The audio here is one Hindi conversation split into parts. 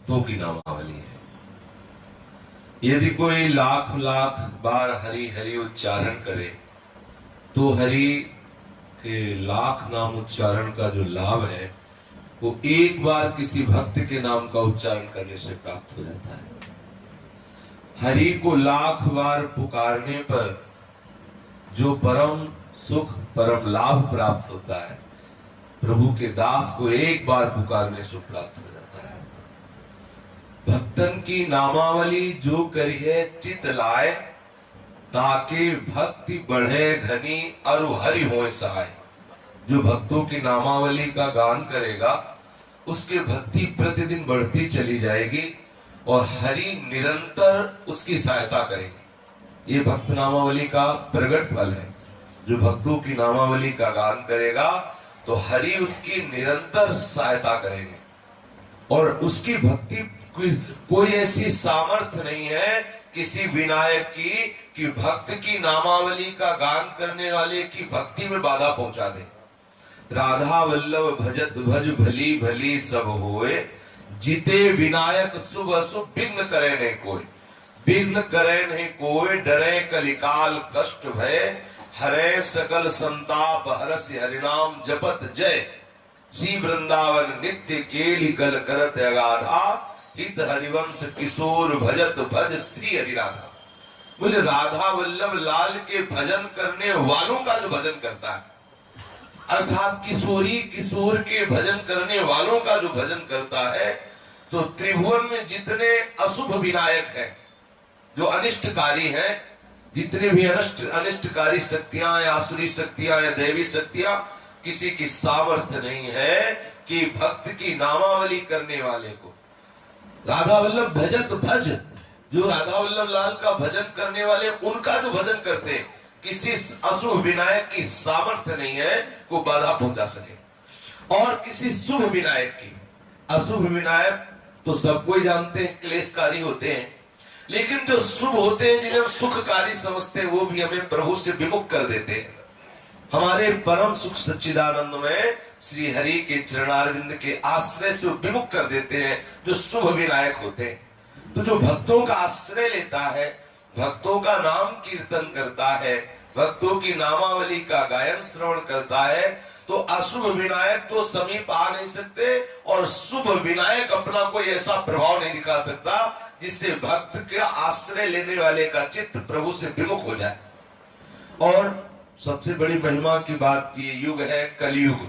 भक्तों की नामावली है। यदि कोई लाख लाख बार हरि हरि उच्चारण करे तो हरि के लाख नाम उच्चारण का जो लाभ है वो एक बार किसी भक्त के नाम का उच्चारण करने से प्राप्त हो जाता है। हरि को लाख बार पुकारने पर जो परम सुख परम लाभ प्राप्त होता है, प्रभु के दास को एक बार पुकारने से प्राप्त हो जाता है। भक्तन की नामावली जो करिए चित लाए, ताके भक्ति बढ़े घनी और हरि होए सहाय। जो भक्तों की नामावली का गान करेगा उसके भक्ति प्रतिदिन बढ़ती चली जाएगी और हरि निरंतर उसकी सहायता करेगी। ये भक्त नामावली का प्रगट फल है। जो भक्तों की नामावली का गान करेगा तो हरि उसकी निरंतर सहायता करेंगे और उसकी भक्ति कोई ऐसी सामर्थ्य नहीं है किसी विनायक की कि भक्त की नामावली का गान करने वाले की भक्ति में बाधा पहुंचा दे। राधा वल्लभ भजत भज भली भली सब होए, जिते विनायक शुभ अशुभ विघ्न करे नहीं कोई। विघ्न करे नहीं कोई, डरे कलिकाल कष्ट भय, हरे सकल संताप हरस हरिनाम जपत जय। श्री वृंदावन नित्य केली कल करत अगाधा, हित हरिवंश किशोर भजत भज श्री हरि राधा। बोले राधा वल्लभ लाल के भजन करने वालों का जो भजन करता है, अर्थात किशोरी किशोर के भजन करने वालों का जो भजन करता है, तो त्रिभुवन में जितने अशुभ विनायक हैं, जो अनिष्टकारी हैं, जितने भी अनिष्टकारी शक्तियां या आसुरी शक्तियां या दैवी शक्तियां, किसी की सामर्थ्य नहीं है कि भक्त की नामावली करने वाले को राधा वल्लभ भजत भज, जो राधा वल्लभ लाल का भजन करने वाले उनका जो भजन करते हैं, किसी अशुभ विनायक की सामर्थ्य नहीं है को बाधा पहुंचा सके। और किसी शुभ विनायक की, अशुभ विनायक तो सब कोई जानते हैं क्लेशकारी होते हैं, लेकिन जो शुभ होते हैं जिन्हें सुखकारी समझते हैं वो भी हमें प्रभु से विमुख कर देते हैं। हमारे परम सुख सच्चिदानंद में श्री हरि के चरणारविंद के आश्रय से विमुख कर देते हैं जो शुभ विनायक होते हैं। तो जो भक्तों का आश्रय लेता है, भक्तों का नाम कीर्तन करता है, भक्तों की नामावली का गायन श्रवण करता है, तो अशुभ विनायक तो समीप आ नहीं सकते और शुभ विनायक अपना कोई ऐसा प्रभाव नहीं दिखा सकता जिससे भक्त के आश्रय लेने वाले का चित्त प्रभु से विमुख हो जाए। और सबसे बड़ी महिमा की बात की युग है कलयुग।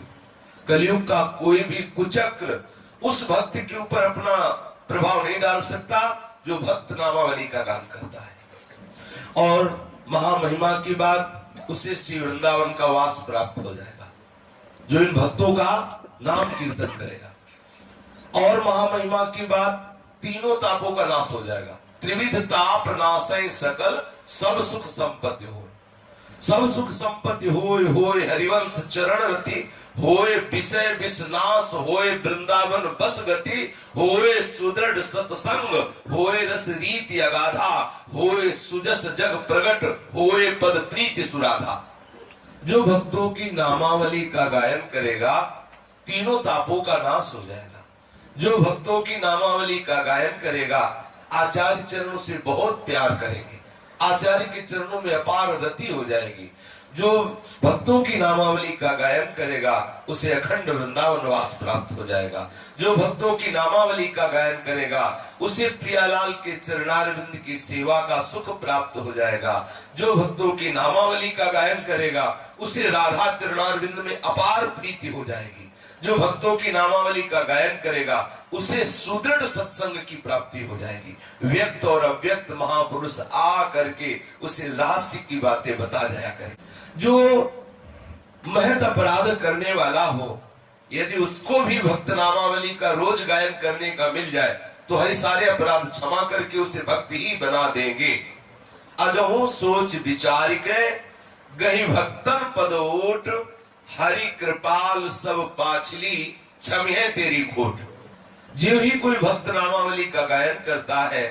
कलयुग का कोई भी कुचक्र उस भक्त के ऊपर अपना प्रभाव नहीं डाल सकता जो भक्त नामावली का गान करता है। और महामहिमा की बात, उसे श्री वृंदावन का वास प्राप्त हो जाएगा जो इन भक्तों का नाम कीर्तन करेगा। और महामहिमा की बात, तीनों तापों का नाश हो जाएगा। त्रिविध ताप नाशय सकल सब सुख संपत्ति हो। सब सुख संपत्ति होय होय हरिवंश चरण रति, होय विषय विषनाश, होय वृंदावन बस गति, होय सुदृढ़ सत्संग, होय रस रीति अगाधा, होय सुजस जग प्रगट, होय पद प्रीति सुराधा। जो भक्तों की नामावली का गायन करेगा तीनों तापों का नाश हो जाएगा। जो भक्तों की नामावली का गायन करेगा आचार्य चरणों से बहुत प्यार करेंगे, आचार्य के चरणों में अपार रति हो जाएगी। जो भक्तों की नामावली का गायन करेगा उसे अखंड वृंदावन वास प्राप्त हो जाएगा। जो भक्तों की नामावली का गायन करेगा उसे प्रियालाल के चरणारविंद की सेवा का सुख प्राप्त हो जाएगा। जो भक्तों की नामावली का गायन करेगा उसे राधा चरणारविंद में अपार प्रीति हो जाएगी। जो भक्तों की नामावली का गायन करेगा उसे सुदृढ़ सत्संग की प्राप्ति हो जाएगी। व्यक्त और अव्यक्त महापुरुष आ करके उसे रहस्य की बातें बता जाया करे। जो महत अपराध करने वाला हो, यदि उसको भी भक्त नामावली का रोज गायन करने का मिल जाए तो हरि सारे अपराध क्षमा करके उसे भक्त ही बना देंगे। अजहू सोच विचार के गही भक्तन पद ओट, हरि कृपाल सब पाछली क्षम्ये तेरी खोट। जो ही कोई भक्त नामावली का गायन करता है,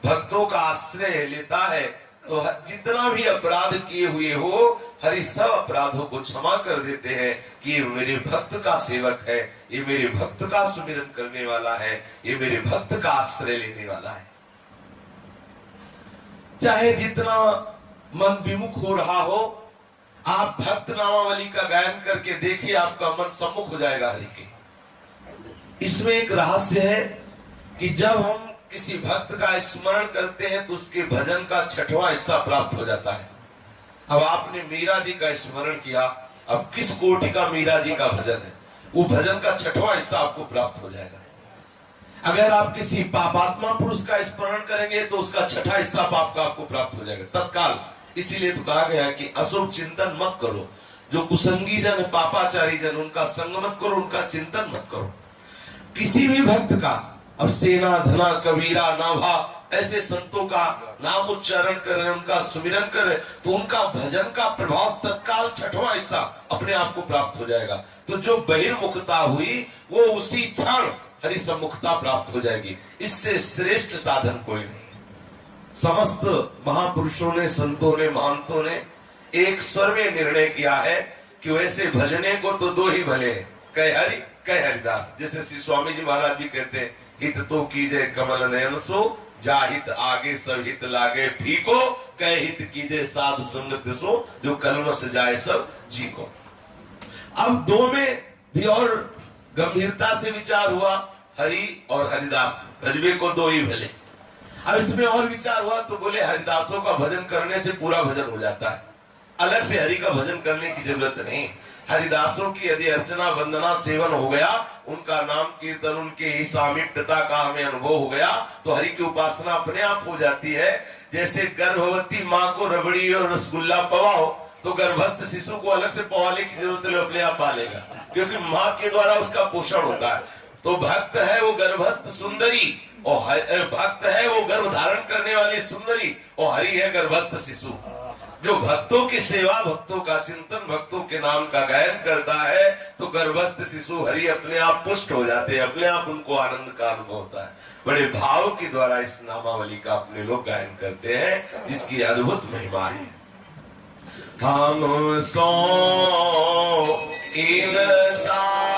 भक्तों का आश्रय लेता है, तो जितना भी अपराध किए हुए हो, हरि सब अपराधों को क्षमा कर देते हैं कि ये मेरे भक्त का सेवक है, ये मेरे भक्त का सुमिरन करने वाला है, ये मेरे भक्त का आश्रय लेने वाला है। चाहे जितना मन विमुख हो रहा हो, आप भक्त नामावली का गायन करके देखिए, आपका मन सम्मुख हो जाएगा हरि के। इसमें एक रहस्य है कि जब हम किसी भक्त का स्मरण करते हैं तो उसके भजन का 6वां हिस्सा प्राप्त हो जाता है। अब आपने मीरा जी का स्मरण किया, अब किस कोटि का मीरा जी का भजन है, वो भजन का 6वां हिस्सा आपको प्राप्त हो जाएगा। अगर आप किसी पापात्मा पुरुष का स्मरण करेंगे तो उसका 6वां हिस्सा पाप का आपको प्राप्त हो जाएगा तत्काल। इसीलिए तो कहा गया है कि अशुभ चिंतन मत करो, जो कुसंगी जन पापाचारी जन उनका संग मत करो, उनका चिंतन मत करो। किसी भी भक्त का, अब सेना धना कबीरा नाभा ऐसे संतों का नाम उच्चारण कर रहे, उनका सुमिरन कर रहे, तो उनका भजन का प्रभाव तत्काल 6वां हिस्सा अपने आप को प्राप्त हो जाएगा। तो जो बहिर्मुखता हुई वो उसी क्षण हरि सम्मुखता प्राप्त हो जाएगी। इससे श्रेष्ठ साधन कोई नहीं। समस्त महापुरुषों ने, संतों ने, महंतों ने एक स्वर में निर्णय किया है कि वैसे भजने को तो 2 ही भले हैं, कह हरि कह हरिदास। जैसे श्री स्वामी जी महाराज भी कहते हैं, हित तो कीजे कमल नयन सो, जाहित आगे सब हित लागे फीको, कह हित कीजे साधु संगत सो, जो कलमश जाए सब जी को। अब 2 में भी और गंभीरता से विचार हुआ, हरि और हरिदास, भजबे को 2 ही भले। अब इसमें और विचार हुआ तो बोले हरिदासों का भजन करने से पूरा भजन हो जाता है, अलग से हरि का भजन करने की जरूरत नहीं। हरिदासों की यदि अर्चना वंदना सेवन हो गया, उनका नाम कीर्तन, उनके ही सामीप्यता का हमें अनुभव हो गया, तो हरि की उपासना अपने आप हो जाती है। जैसे गर्भवती माँ को रबड़ी और रसगुल्ला पवाओ तो गर्भस्थ शिशु को अलग से पवाने की जरूरत नहीं, अपने आप पालेगा, क्योंकि माँ के द्वारा उसका पोषण होता है। तो भक्त है वो गर्भस्थ सुंदरी, और भक्त है वो गर्भ धारण करने वाली सुंदरी, और हरि है गर्भस्थ शिशु। जो भक्तों की सेवा, भक्तों का चिंतन, भक्तों के नाम का गायन करता है, तो गर्भस्थ शिशु हरि अपने आप पुष्ट हो जाते हैं, अपने आप उनको आनंद का अनुभव होता है। बड़े भाव के द्वारा इस नामावली का अपने लोग गायन करते हैं, जिसकी अद्भुत महिमा है। हम सो इंसान